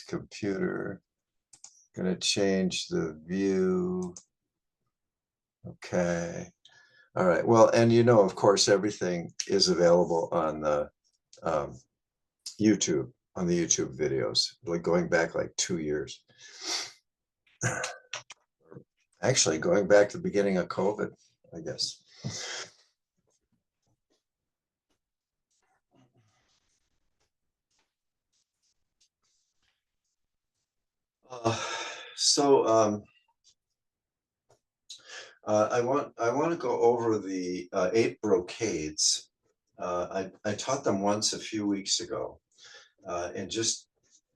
computer. Going to change the view. Okay. All right. Well, and you know, of course, everything is available on the um, YouTube, on the YouTube videos, like going back like 2 years. Actually, going back to the beginning of COVID, I guess. Uh, so I want to go over the 8 brocades. I taught them once a few weeks ago, and just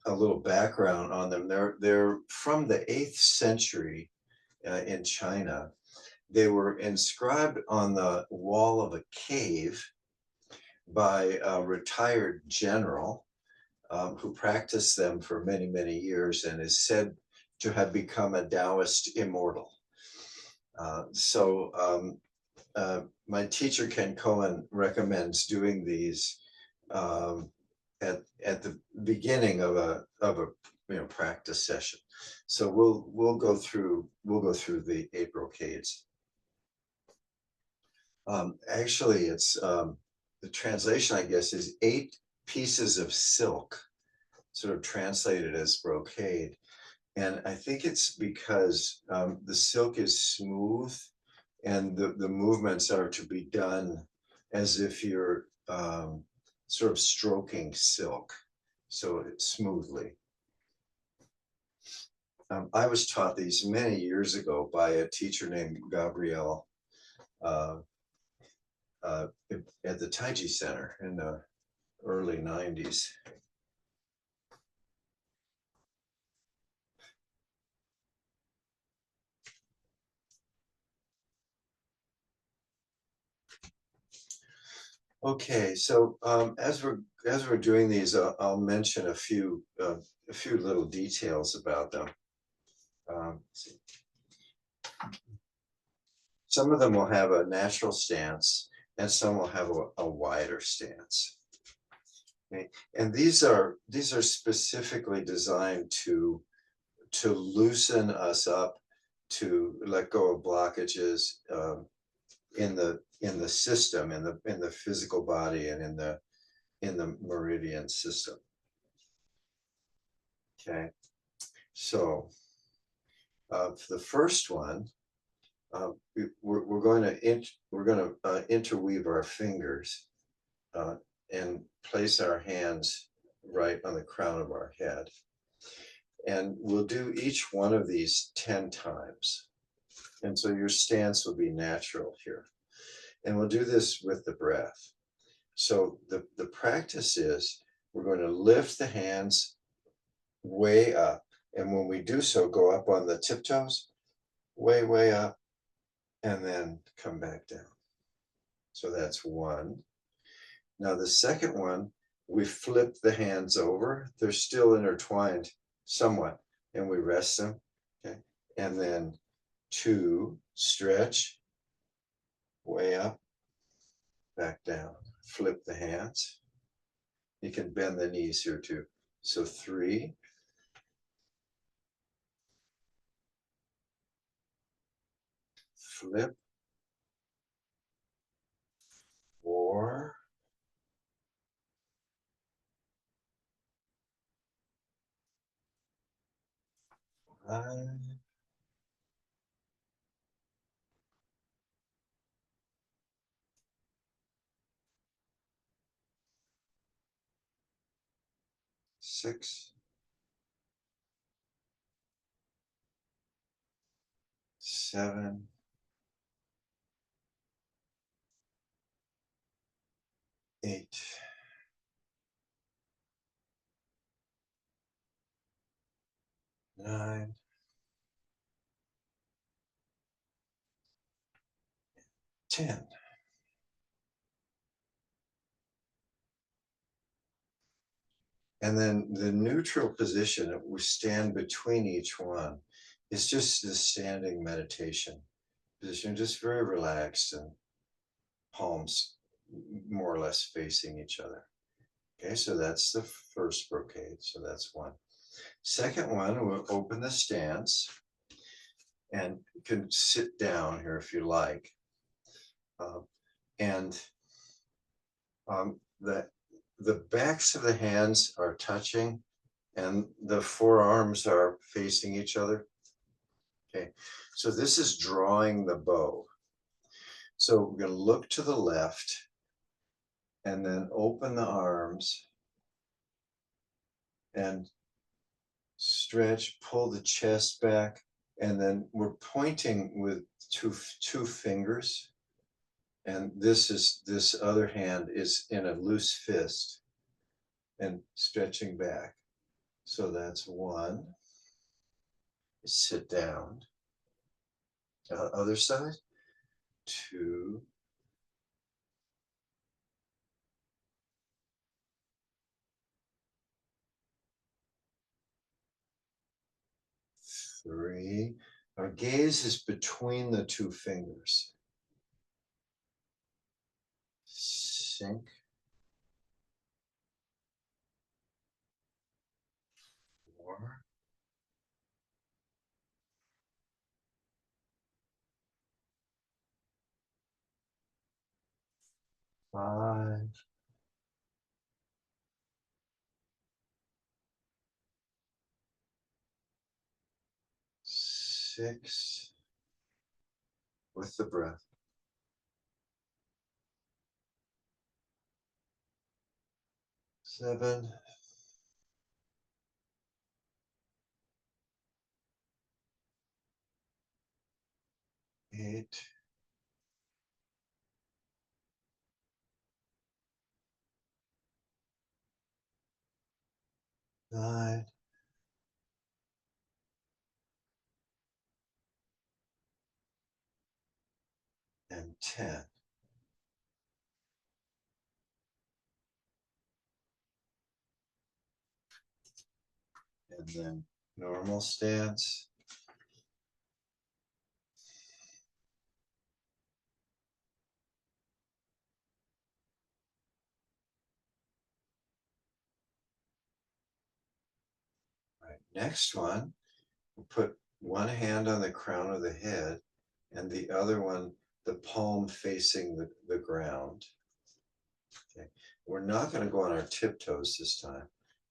a little background on them. They're from the 8th century in China. They were inscribed on the wall of a cave by a retired general who practiced them for many, many years and is said to have become a Taoist immortal. My teacher, Ken Cohen, recommends doing these at the beginning of a practice session. So we'll go through the 8 brocades. Actually, it's the translation, I guess, is 8 pieces of silk, sort of translated as brocade. And I think it's because the silk is smooth and the movements are to be done as if you're sort of stroking silk, so smoothly. I was taught these many years ago by a teacher named Gabrielle uh, at the Taiji Center in the early 90s. Okay, so as we're doing these, I'll mention a few little details about them. Some of them will have a natural stance, and some will have a wider stance. Okay, and these are specifically designed to loosen us up, to let go of blockages in the system, in the physical body, and in the meridian system. Okay, so for the first one, we're going to interweave our fingers and place our hands right on the crown of our head, and we'll do each one of these 10 times. And so your stance will be natural here, and we'll do this with the breath. So the practice is we're going to lift the hands way up, and when we do so, go up on the tiptoes, way up, and then come back down. So that's one. Now the second one, we flip the hands over. They're still intertwined somewhat, and we rest them. Okay, and then 2, stretch, way up, back down. Flip the hands. You can bend the knees here too. So 3, flip, 4, 5, 6, 7, 8, 9, 10. And then the neutral position that we stand between each one is just the standing meditation position, just very relaxed, and palms more or less facing each other. Okay, so that's the first brocade. So that's one. Second one, we'll open the stance and you can sit down here if you like. Uh, and the backs of the hands are touching and the forearms are facing each other. Okay, so this is drawing the bow. So we're going to look to the left and then open the arms and stretch, pull the chest back, and then we're pointing with two fingers. And this other hand is in a loose fist and stretching back. So that's one. Sit down. Other side. Two. Three. Our gaze is between the two fingers. Sink. 4. 5. 6. With the breath. 7. 8. 9. And 10. And then normal stance. Right. Next one, we'll put one hand on the crown of the head and the other one, the palm facing the ground. Okay. We're not going to go on our tiptoes this time.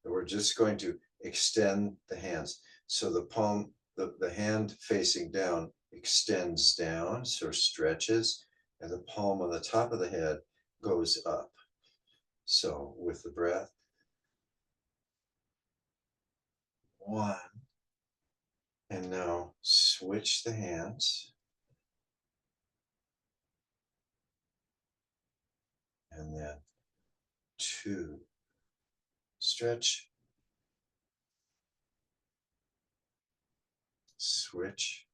We're just going to extend the hands. So the palm, the hand facing down extends down, so stretches, and the palm on the top of the head goes up. So with the breath, 1, and now switch the hands, and then 2, stretch, switch,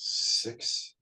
6,10.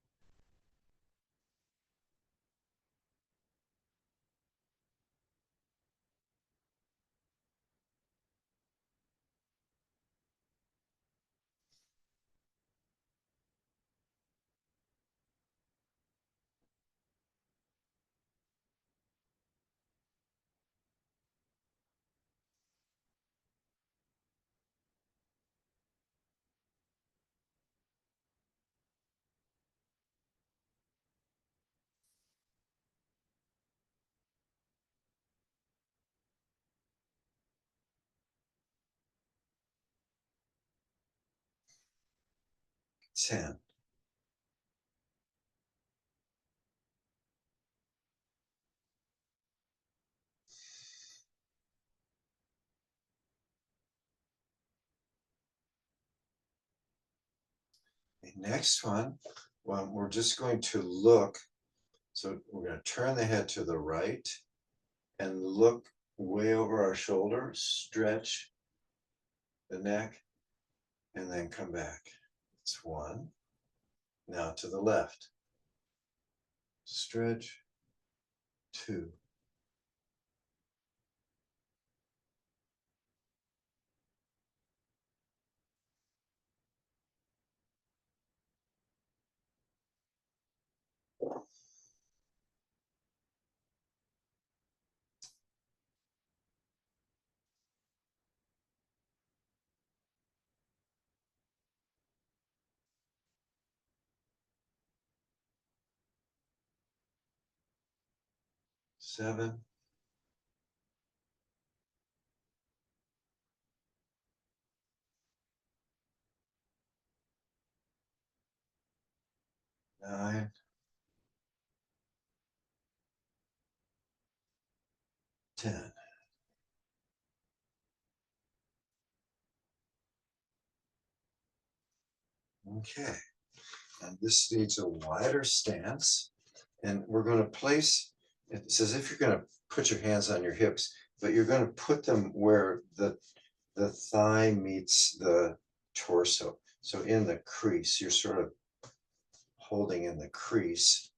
The next one, well, we're just going to look So we're going to turn the head to the right and look way over our shoulder, stretch the neck, and then come back. It's one. Now to the left. Stretch, two. Seven. 9. 10. Okay. And this needs a wider stance. And we're going to place, it's as if you're going to put your hands on your hips, but you're going to put them where the thigh meets the torso. So in the crease, you're sort of holding in the crease.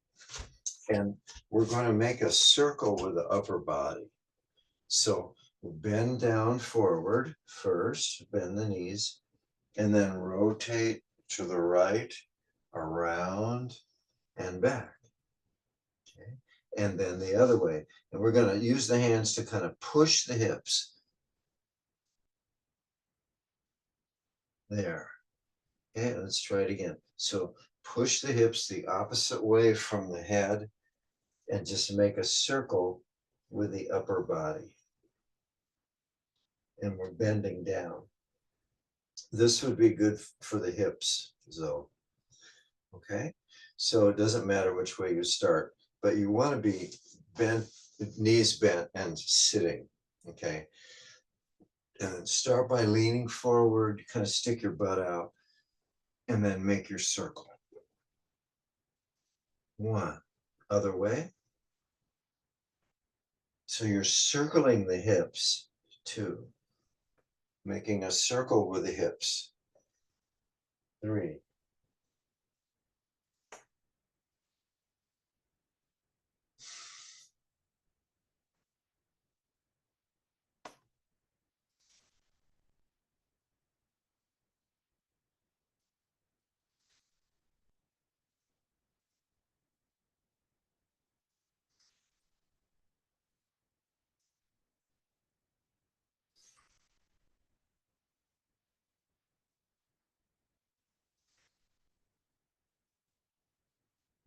And we're going to make a circle with the upper body. So bend down forward first, bend the knees, and then rotate to the right, around, and back. Okay. And then the other way. And we're going to use the hands to kind of push the hips. There. Okay, let's try it again. So push the hips the opposite way from the head and just make a circle with the upper body. And we're bending down. This would be good for the hips, Zoe. Okay, so it doesn't matter which way you start, but you want to be bent, knees bent and sitting. Okay, and start by leaning forward, kind of stick your butt out, and then make your circle. 1. Other way. So you're circling the hips. 2. Making a circle with the hips. 3.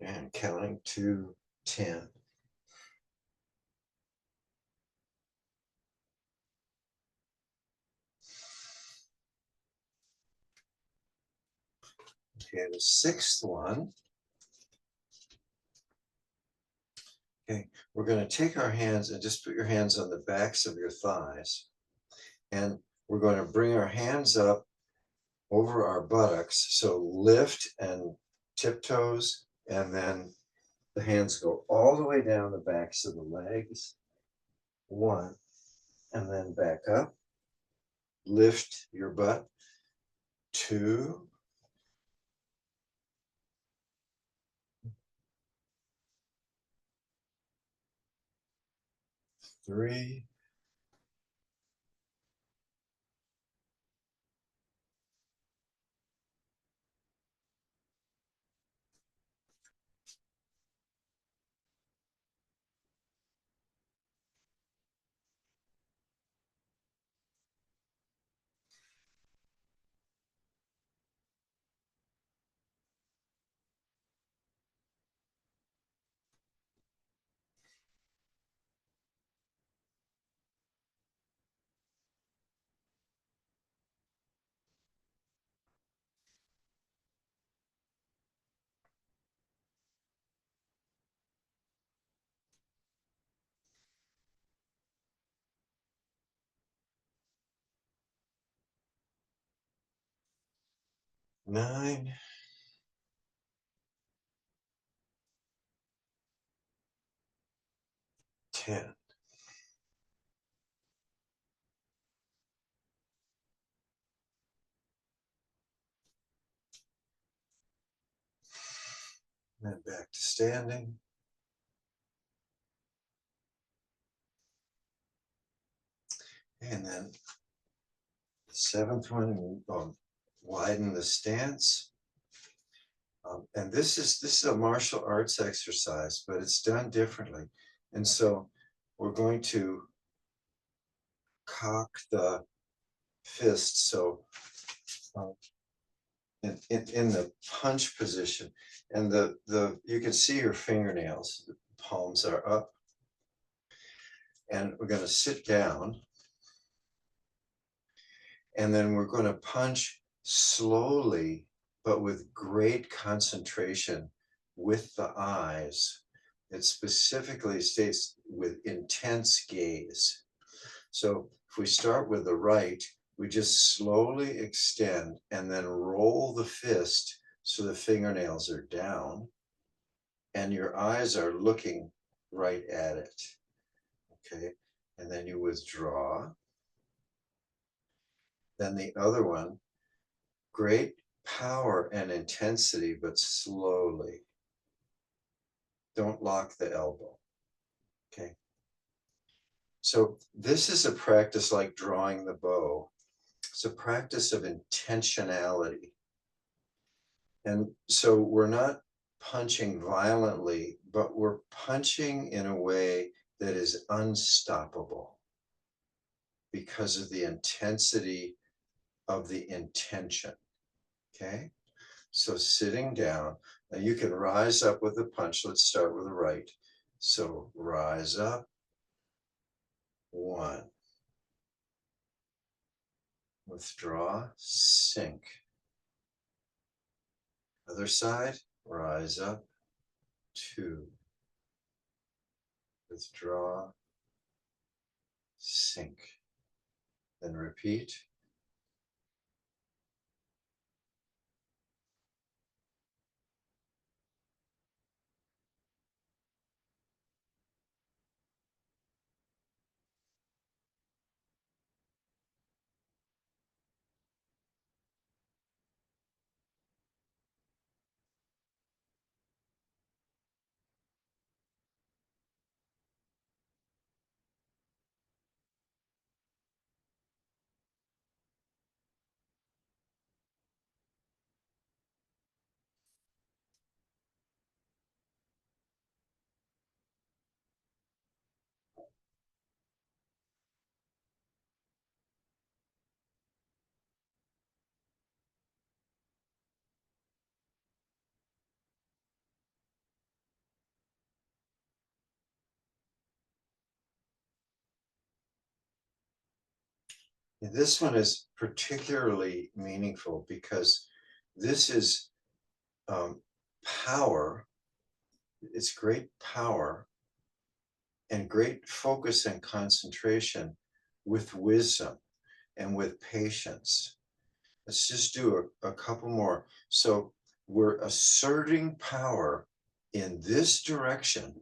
And counting to 10. Okay, the 6th one. Okay, we're going to take our hands and just put your hands on the backs of your thighs. And we're going to bring our hands up over our buttocks. So lift and tiptoes, and then the hands go all the way down the backs of the legs. 1, and then back up. Lift your butt. 2, 3, 9, 10. And then back to standing. And then the 7th one, widen the stance. And this is a martial arts exercise, but it's done differently. And so we're going to cock the fist. So in the punch position, and you can see your fingernails, the palms are up. And we're going to sit down. And then we're going to punch slowly, but with great concentration with the eyes. It specifically states with intense gaze. So if we start with the right, we just slowly extend and then roll the fist so the fingernails are down and your eyes are looking right at it. Okay, and then you withdraw. Then the other one, great power and intensity, but slowly. Don't lock the elbow. Okay. So this is a practice like drawing the bow. It's a practice of intentionality. And so we're not punching violently, but we're punching in a way that is unstoppable because of the intensity of the intention. Okay. So sitting down, now you can rise up with the punch. Let's start with the right. So rise up, 1. Withdraw, sink. Other side, rise up, 2. Withdraw, sink. Then repeat. And this one is particularly meaningful because this is power. It's great power and great focus and concentration with wisdom and with patience. Let's just do a couple more. So we're asserting power in this direction,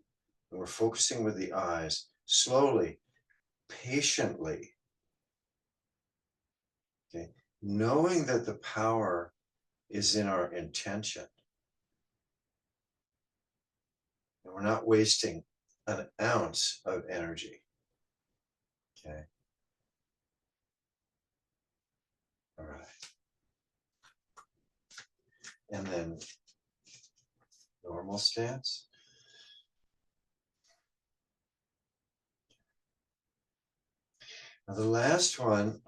and we're focusing with the eyes, slowly, patiently, okay? Knowing that the power is in our intention. And we're not wasting an ounce of energy, okay? All right. And then normal stance. Now the last one,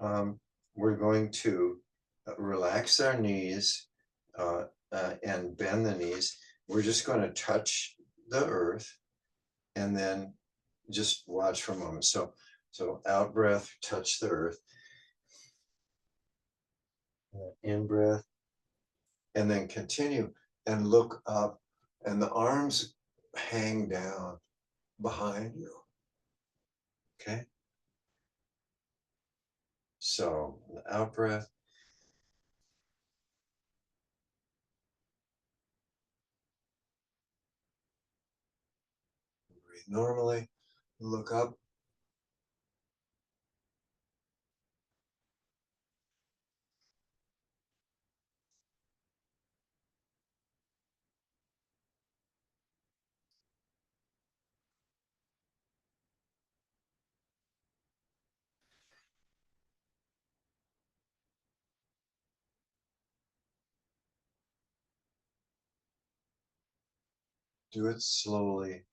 we're going to relax our knees and bend the knees. We're just going to touch the earth and then just watch for a moment. So out breath, touch the earth. In breath, and then continue and look up, and the arms hang down behind you. Okay. So the out breath. Breathe normally. Look up. Do it slowly.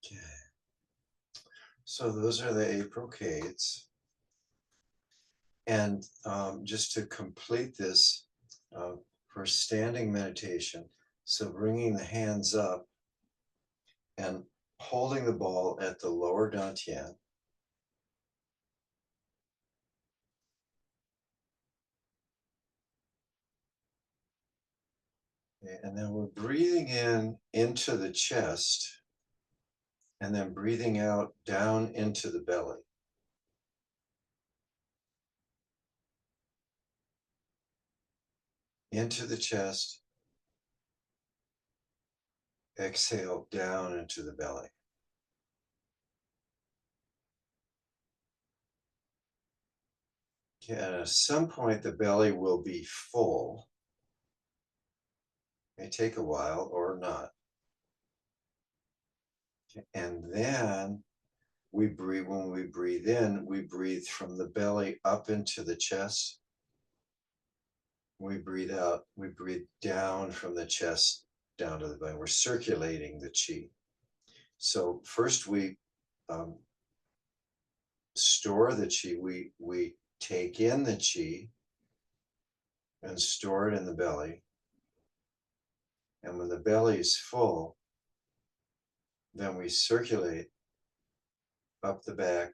Okay. So those are the 8 brocades. And just to complete this uh, for standing meditation, so bringing the hands up and holding the ball at the lower dantian, okay, and then we're breathing in into the chest and then breathing out down into the belly. Into the chest, exhale down into the belly. Okay, and at some point, the belly will be full. It may take a while or not. Okay, and then we breathe, when we breathe in, we breathe from the belly up into the chest. When we breathe out, we breathe down from the chest down to the belly. We're circulating the chi. So first we um, store the chi. We take in the chi and store it in the belly. And when the belly is full, then we circulate up the back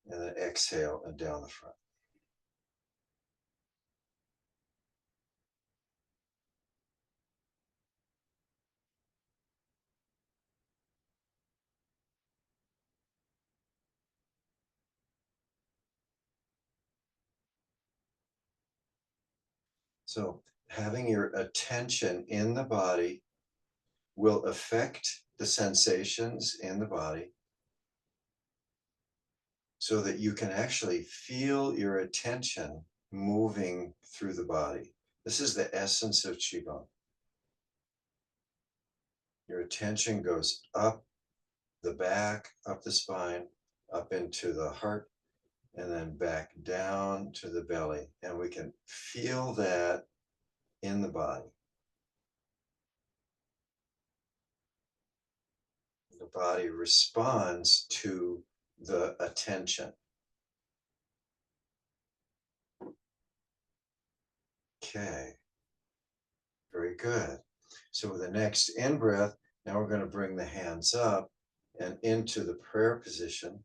and then exhale and down the front. So having your attention in the body will affect the sensations in the body so that you can actually feel your attention moving through the body. This is the essence of Qigong. Your attention goes up the back, up the spine, up into the heart, and then back down to the belly. And we can feel that in the body. The body responds to the attention. Okay, very good. So with the next in breath, now we're going to bring the hands up and into the prayer position.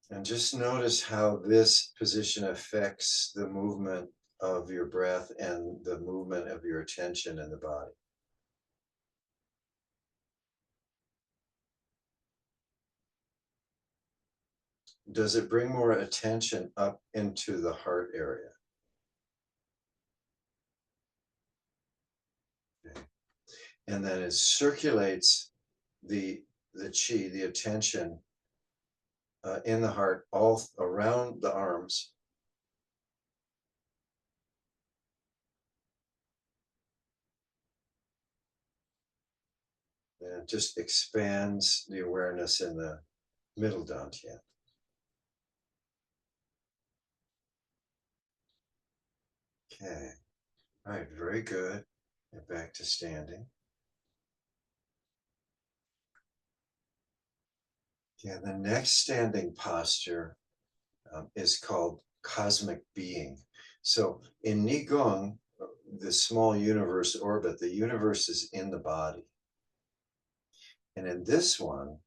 And just notice how this position affects the movement of your breath and the movement of your attention in the body. Does it bring more attention up into the heart area? Okay. And then it circulates the the chi, the attention in the heart, all around the arms. And it just expands the awareness in the middle dantian. Okay. All right, very good. And back to standing. Yeah, the next standing posture is called cosmic being. So in Qigong, the small universe orbit, the universe is in the body. And in this one,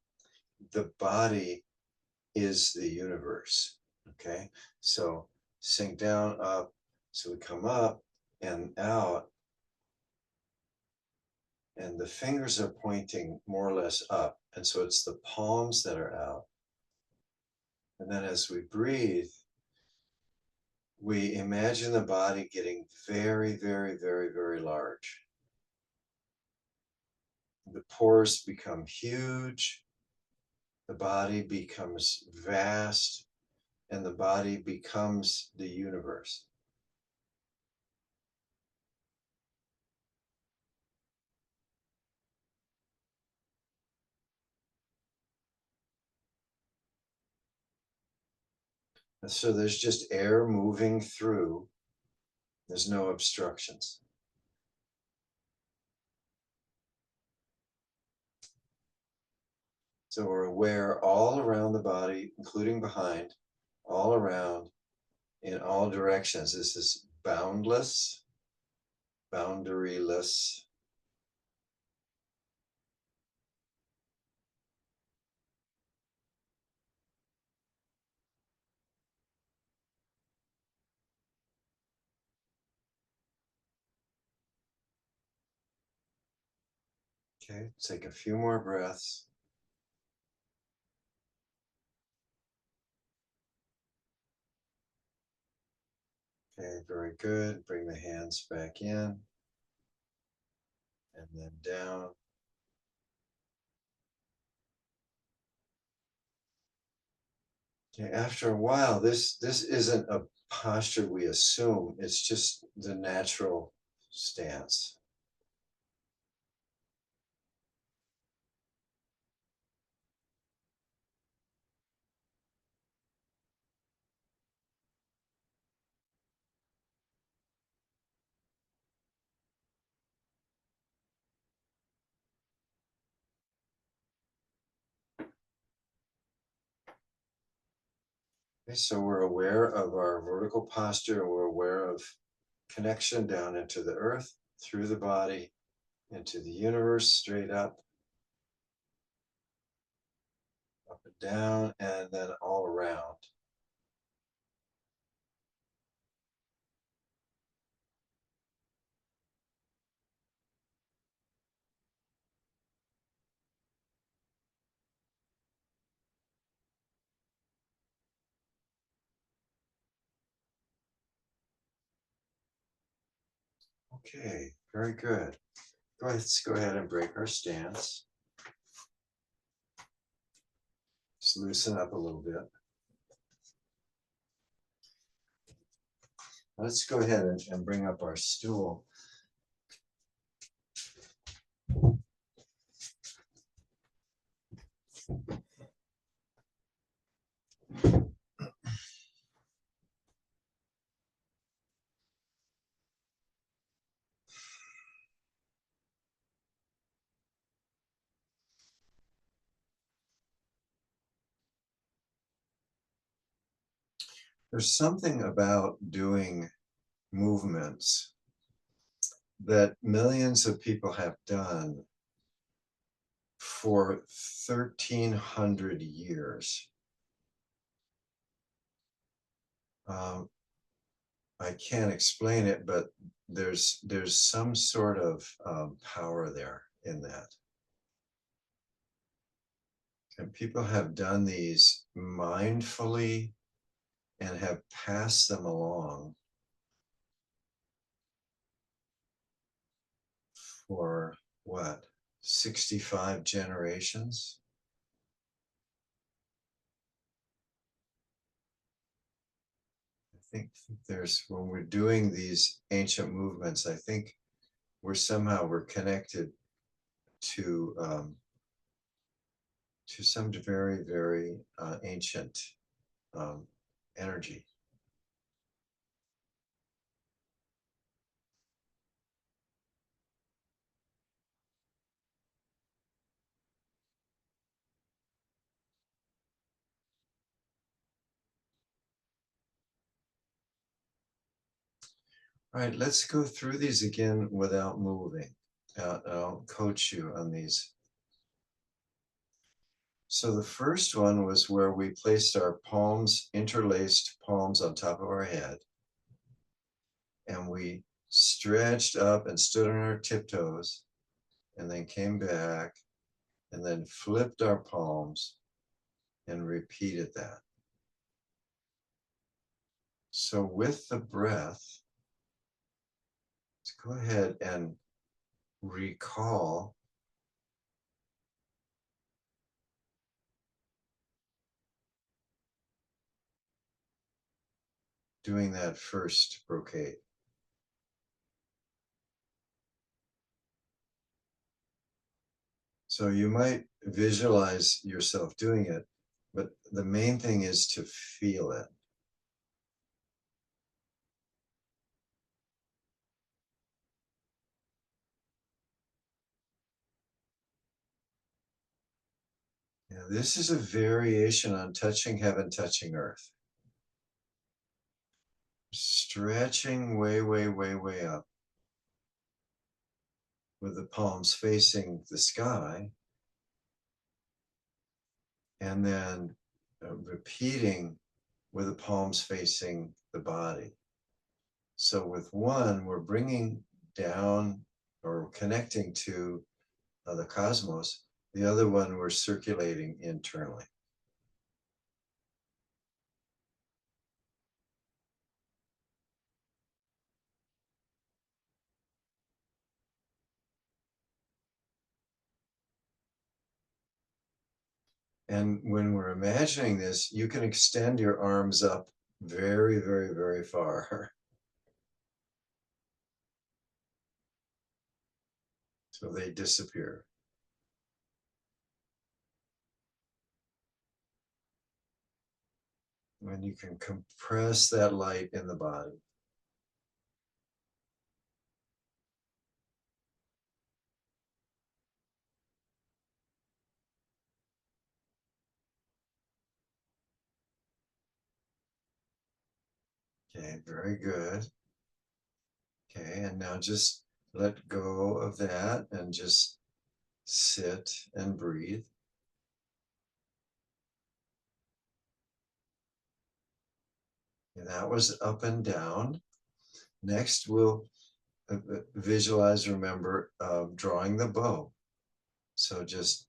the body is the universe. Okay, so sink down, up. So we come up and out, and the fingers are pointing more or less up. And so it's the palms that are out. And then as we breathe, we imagine the body getting very, very, very, very large. The pores become huge, the body becomes vast, and the body becomes the universe. And so there's just air moving through, there's no obstructions. So we're aware all around the body, including behind, all around, in all directions. This is boundless, boundaryless. Okay, take a few more breaths. Okay, very good. Bring the hands back in and then down. Okay, after a while, this isn't a posture we assume, it's just the natural stance. Okay, so we're aware of our vertical posture, and we're aware of connection down into the earth, through the body, into the universe, straight up and down, and then all around. Okay, very good. Let's go ahead and break our stance. Just loosen up a little bit. Let's go ahead and bring up our stool. There's something about doing movements that millions of people have done for 1,300 years. I can't explain it, but there's some sort of power there in that. And people have done these mindfully and have passed them along for what, 65 generations? think there's, when we're doing these ancient movements, I think we're connected to some very, very ancient energy. All right, let's go through these again without moving. I'll coach you on these. So the first one was where we placed our palms, interlaced palms on top of our head, and we stretched up and stood on our tiptoes, and then came back, and then flipped our palms and repeated that. So with the breath, let's go ahead and recall doing that first brocade. So you might visualize yourself doing it, but the main thing is to feel it. Yeah, this is a variation on touching heaven, touching earth. Stretching way, way, way, way up with the palms facing the sky, and then repeating with the palms facing the body. So with one, we're bringing down or connecting to the cosmos. The other one, we're circulating internally. And when we're imagining this, you can extend your arms up very, very, very far. So they disappear. When you can compress that light in the body. Okay, very good. Okay, and now just let go of that and just sit and breathe. And that was up and down. Next, we'll visualize, remember, drawing the bow. So just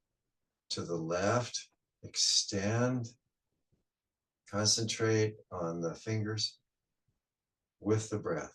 to the left, extend, concentrate on the fingers with the breath.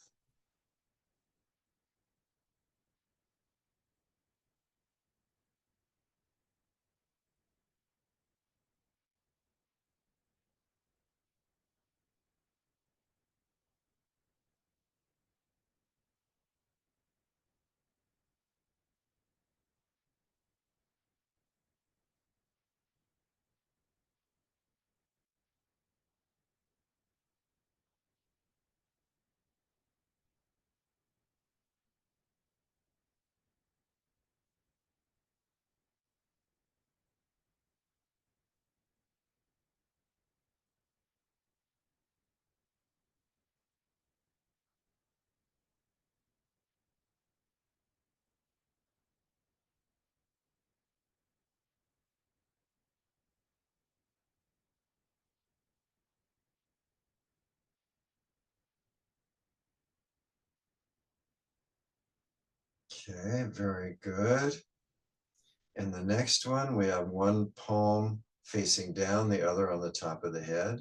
Okay, very good. And the next one, we have one palm facing down, the other on the top of the head,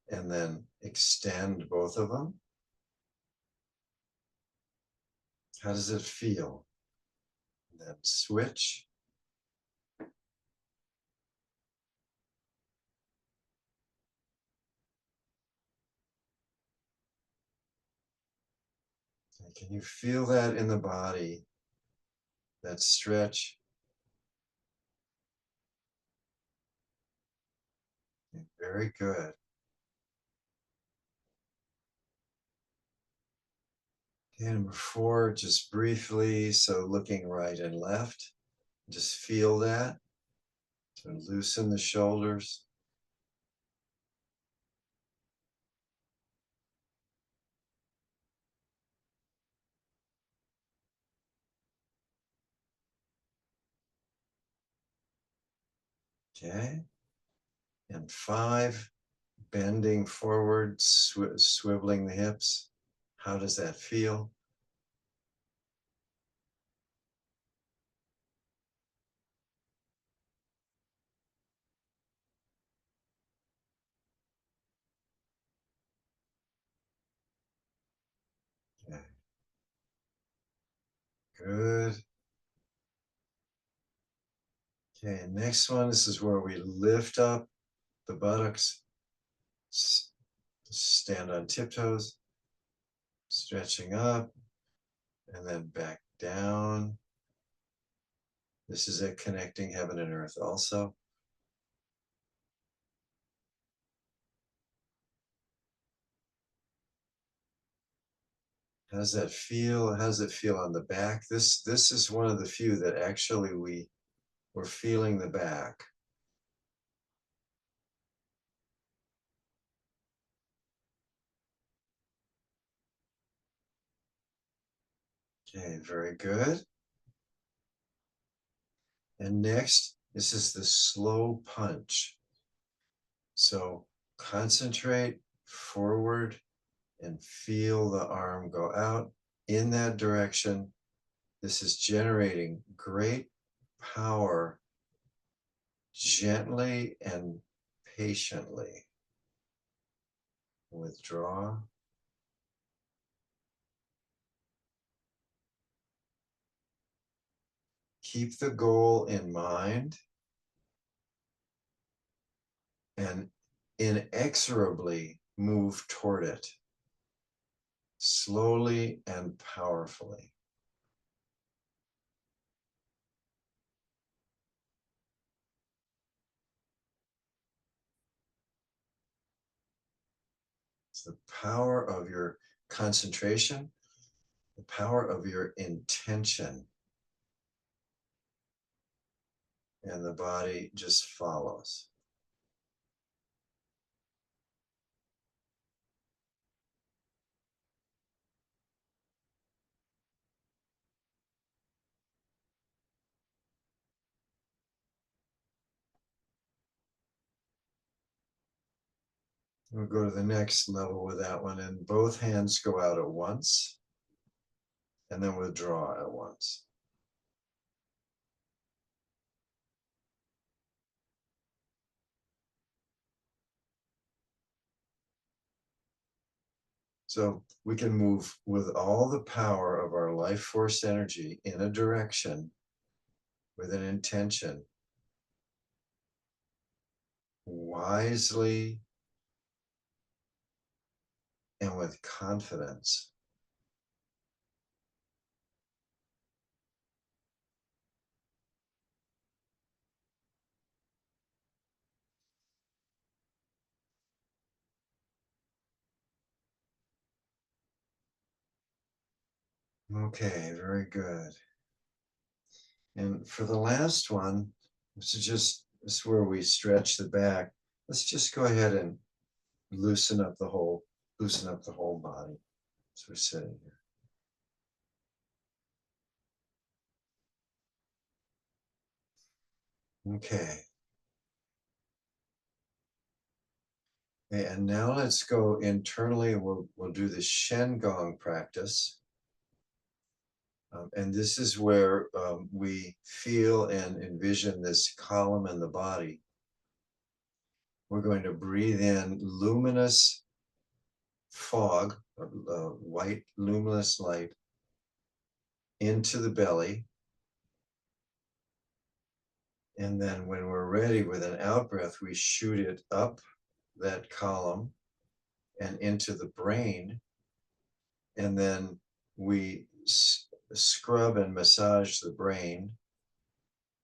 and then extend both of them. How does it feel? And then switch. And can you feel that in the body, that stretch? Very good. Okay, number 4, just briefly, so looking right and left. Just feel that. So loosen the shoulders. Okay. And 5, bending forward, swiveling the hips. How does that feel? Okay. Good. Okay, next one, this is where we lift up the buttocks, stand on tiptoes, stretching up, and then back down. This is it, connecting heaven and earth also. How does that feel? How does it feel on the back? This is one of the few that actually we're feeling the back. Okay, very good. And next, this is the slow punch. So concentrate forward and feel the arm go out in that direction. This is generating great power gently and patiently. Withdraw. Keep the goal in mind and inexorably move toward it, slowly and powerfully. It's the power of your concentration, the power of your intention, and the body just follows. We'll go to the next level with that one, and both hands go out at once, and then withdraw at once. So we can move with all the power of our life force energy in a direction with an intention, wisely and with confidence. Okay, very good. And for the last one, this is where we stretch the back. Let's just go ahead and loosen up the whole body. So we're sitting here. Okay. Okay, and now let's go internally. We'll do the Shen Gong practice. And this is where we feel and envision this column in the body. We're going to breathe in luminous fog, white luminous light into the belly. And then when we're ready with an out breath, we shoot it up that column and into the brain. And then we scrub and massage the brain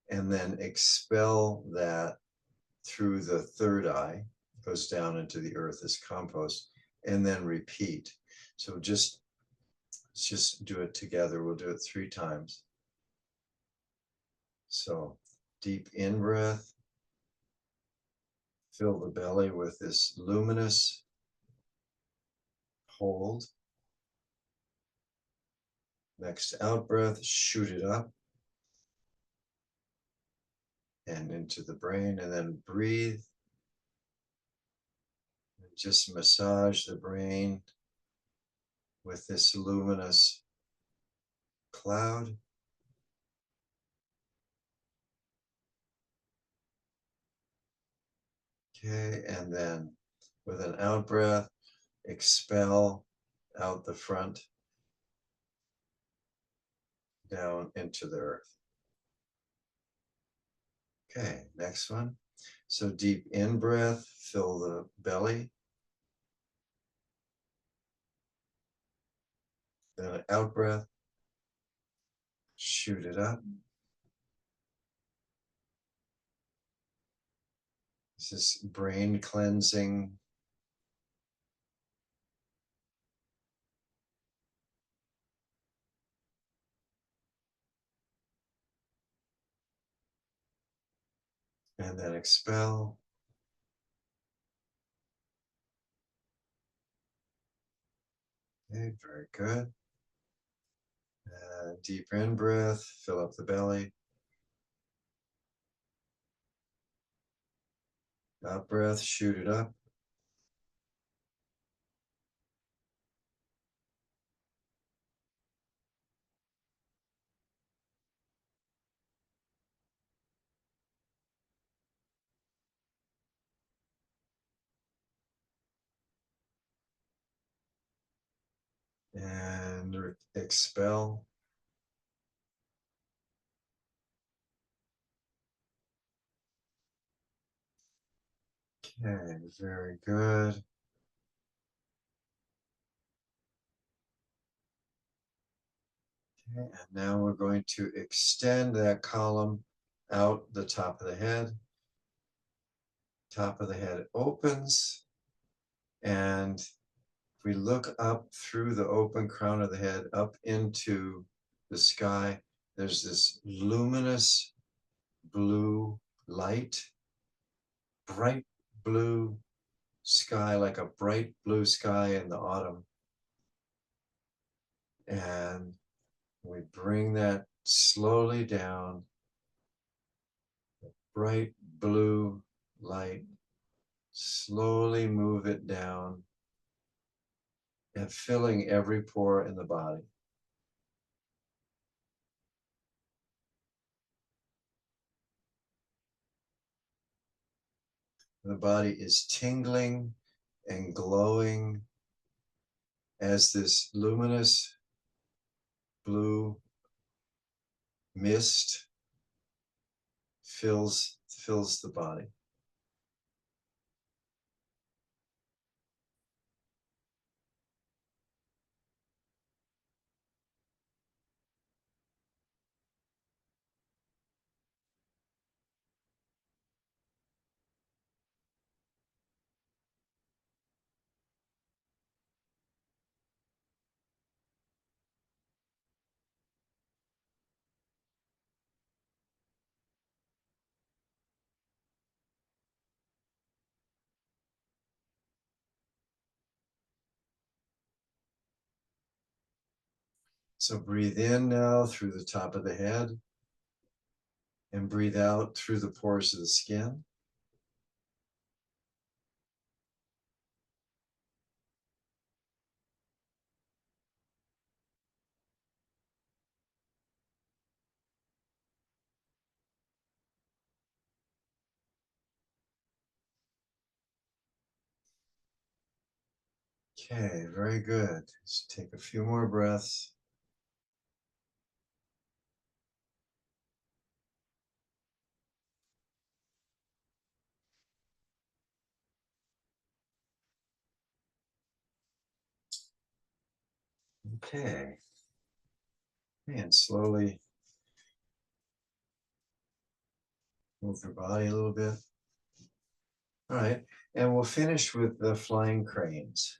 and then expel that through the third eye, goes down into the earth as compost, and then repeat. So just do it together. We'll do it 3 times. So deep in breath, fill the belly with this luminous, hold. Next out breath, shoot it up and into the brain, and then breathe. And just massage the brain with this luminous cloud. Okay, and then with an out breath, expel out the front down into the earth. Okay, next one. So deep in breath, fill the belly. Then an out breath, shoot it up. This is brain cleansing. And then expel. Okay, very good. Deep in breath, fill up the belly. Out breath, shoot it up. And expel. Okay, very good. Okay, and now we're going to extend that column out the top of the head. Top of the head opens, and if we look up through the open crown of the head up into the sky, there's this luminous blue light, bright blue sky, like a bright blue sky in the autumn. And we bring that slowly down, bright blue light, slowly move it down and filling every pore in the body. The body is tingling and glowing as this luminous blue mist fills the body. So breathe in now through the top of the head and breathe out through the pores of the skin. Okay, very good. Just take a few more breaths. Okay. And slowly move your body a little bit. All right, and we'll finish with the flying cranes.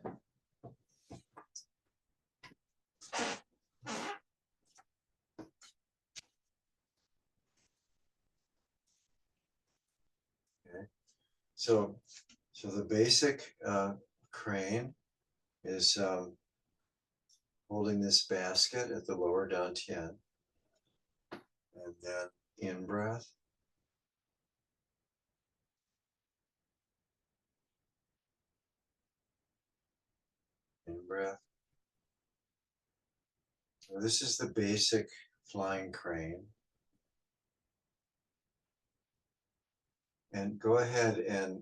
Okay, so the basic crane is holding this basket at the lower dantian, and then in breath. In breath. So this is the basic flying crane. And go ahead and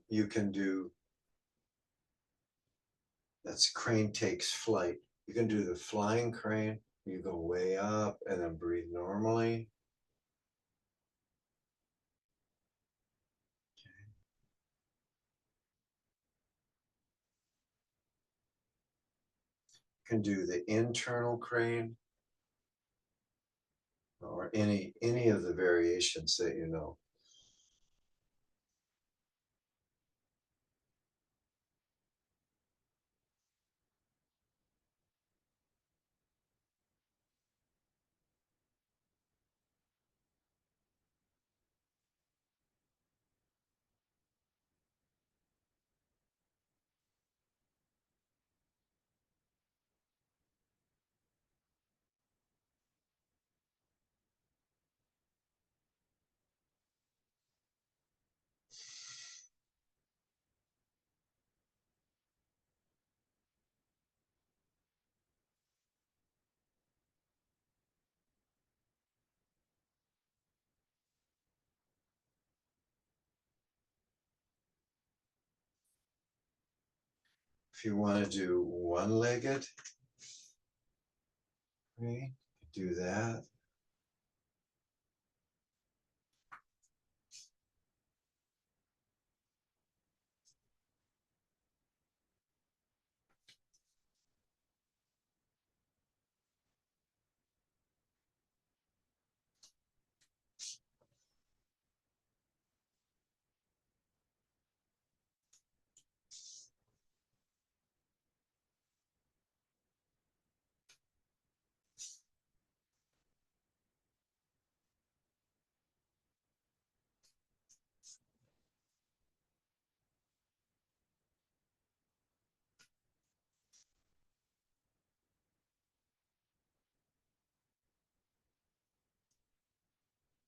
you can do, that's crane takes flight. You can do the flying crane. You go way up and then breathe normally. You can do the internal crane or any of the variations that you know. If you want to do one-legged crane, do that.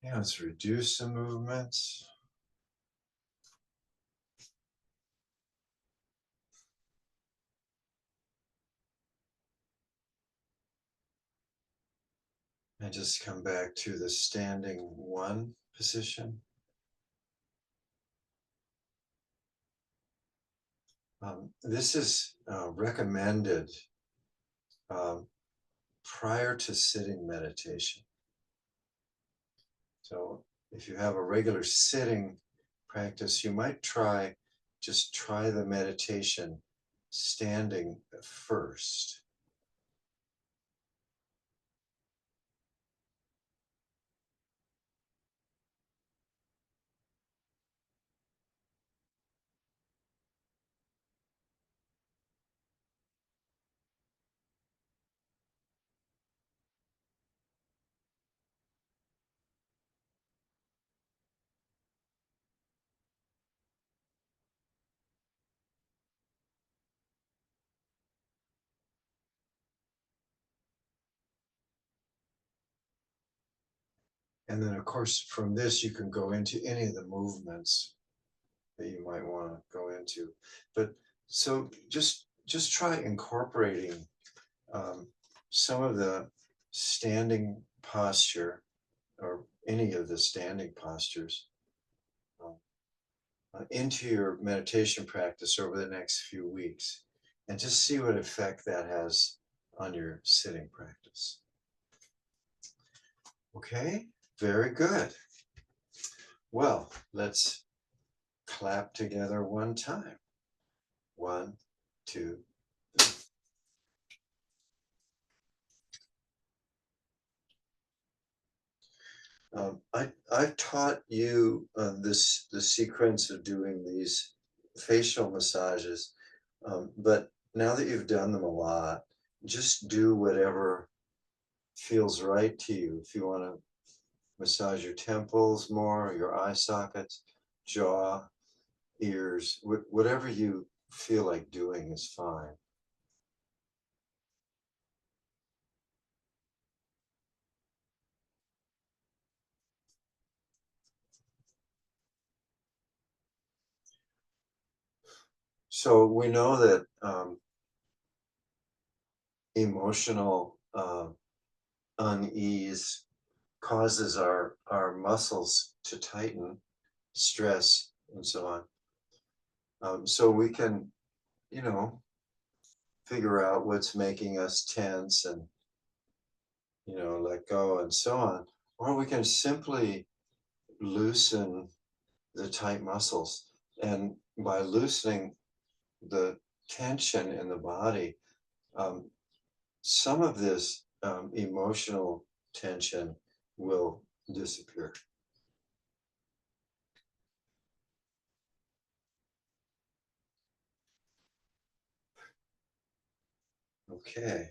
Yeah, let's reduce the movements. And just come back to the standing one position. This is recommended prior to sitting meditation. So if you have a regular sitting practice, you might just try the meditation standing first. And then, of course, from this, you can go into any of the movements that you might want to go into. But so just try incorporating some of the standing posture or any of the standing postures um, into your meditation practice over the next few weeks, and just see what effect that has on your sitting practice. Okay, very good. Well, let's clap together one time. 1, 2, I've taught you the sequence of doing these facial massages, but now that you've done them a lot, just do whatever feels right to you. If you want to massage your temples more, your eye sockets, jaw, ears, whatever you feel like doing is fine. So we know that emotional unease causes our muscles to tighten, stress, and so on. So we can, you know, figure out what's making us tense and, let go and so on. Or we can simply loosen the tight muscles. And by loosening the tension in the body, um, some of this emotional tension will disappear. Okay.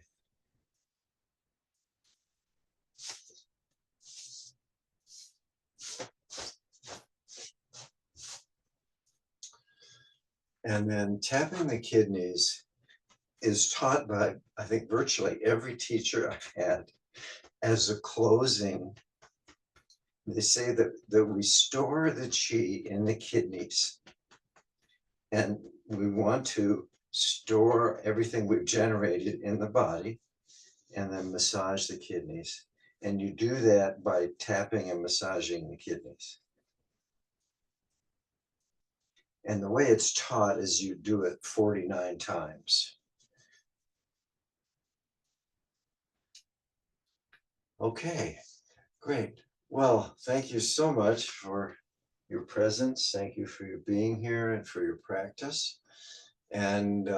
And then tapping the kidneys is taught by, I think, virtually every teacher I've had as a closing. They say that we store the chi in the kidneys, and we want to store everything we've generated in the body and then massage the kidneys. And you do that by tapping and massaging the kidneys. And the way it's taught is you do it 49 times. Okay, great. Well, thank you so much for your presence. Thank you for your being here and for your practice. And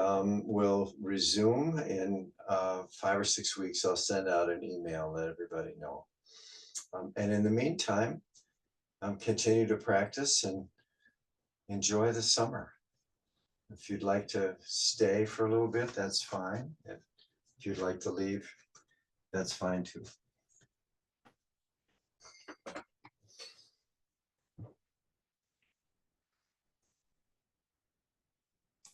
we'll resume in 5 or 6 weeks. I'll send out an email, let everybody know. And in the meantime, continue to practice and enjoy the summer. If you'd like to stay for a little bit, that's fine. If you'd like to leave, that's fine too.